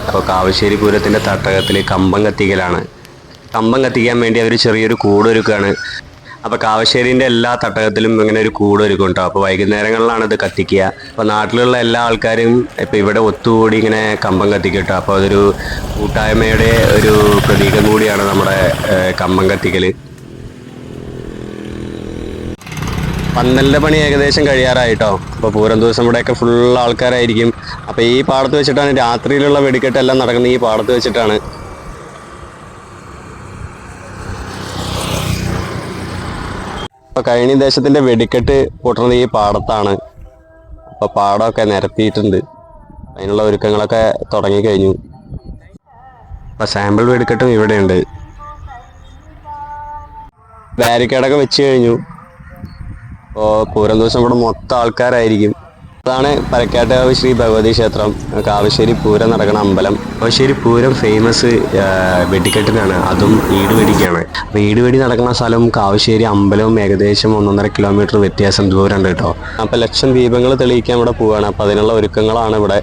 അപ്പോൾ കാവശ്ശേരി പൂരത്തിൻ്റെ തട്ടകത്തിൽ കമ്പം കത്തിക്കലാണ്. കമ്പം കത്തിക്കാൻ വേണ്ടി അവർ ചെറിയൊരു കൂടൊരുക്കുകയാണ്. അപ്പോൾ കാവശ്ശേരിൻ്റെ എല്ലാ തട്ടകത്തിലും ഇങ്ങനെ ഒരു കൂടൊരുക്കും കേട്ടോ. അപ്പോൾ വൈകുന്നേരങ്ങളിലാണ് ഇത് കത്തിക്കുക. അപ്പോൾ നാട്ടിലുള്ള എല്ലാ ആൾക്കാരും ഇപ്പോൾ ഇവിടെ ഒത്തുകൂടി ഇങ്ങനെ കമ്പം കത്തിക്കും കേട്ടോ. അപ്പോൾ അതൊരു കൂട്ടായ്മയുടെ ഒരു പ്രതീകം കൂടിയാണ് നമ്മുടെ കമ്പം കത്തിക്കൽ. പന്തലിൻ്റെ പണി ഏകദേശം കഴിയാറായിട്ടോ. അപ്പോൾ പൂരം ദിവസം ഇവിടെയൊക്കെ ഫുൾ ആൾക്കാരായിരിക്കും. അപ്പോൾ ഈ പാടത്ത് വെച്ചിട്ടാണ് രാത്രിയിലുള്ള വെടിക്കെട്ടെല്ലാം നടക്കുന്നത്. ഈ പാടത്ത് വെച്ചിട്ടാണ്. അപ്പോൾ കഴിഞ്ഞ ദേശത്തിൻ്റെ വെടിക്കെട്ട് പൊട്ടുന്നത് ഈ പാടത്താണ്. അപ്പോൾ പാടമൊക്കെ നിരത്തിയിട്ടുണ്ട്. അതിനുള്ള ഒരുക്കങ്ങളൊക്കെ തുടങ്ങിക്കഴിഞ്ഞു. അപ്പോൾ സാമ്പിൾ വെടിക്കെട്ടും ഇവിടെയുണ്ട്. ബാരിക്കേഡൊക്കെ വെച്ച് കഴിഞ്ഞു. അപ്പോൾ പൂരം ദിവസം ഇവിടെ മൊത്തം ആൾക്കാരായിരിക്കും. അതാണ് പരക്കാട്ടുകാവ് ശ്രീ ഭഗവതി ക്ഷേത്രം, കാവശ്ശേരി പൂരം നടക്കുന്ന അമ്പലം. കാവശ്ശേരി പൂരം ഫേമസ് വെടിക്കെട്ടിനാണ്, അതും ഈടുവെടിക്കാണ്. അപ്പോൾ ഈടുവെടി നടക്കുന്ന സ്ഥലവും കാവശ്ശേരി അമ്പലവും ഏകദേശം 1.5 കിലോമീറ്റർ വ്യത്യാസം ദൂരമുണ്ട് കേട്ടോ. അപ്പോൾ ലക്ഷം ദീപങ്ങൾ തെളിയിക്കാൻ ഇവിടെ പോവുകയാണ്. അപ്പോൾ അതിനുള്ള ഒരുക്കങ്ങളാണ് ഇവിടെ.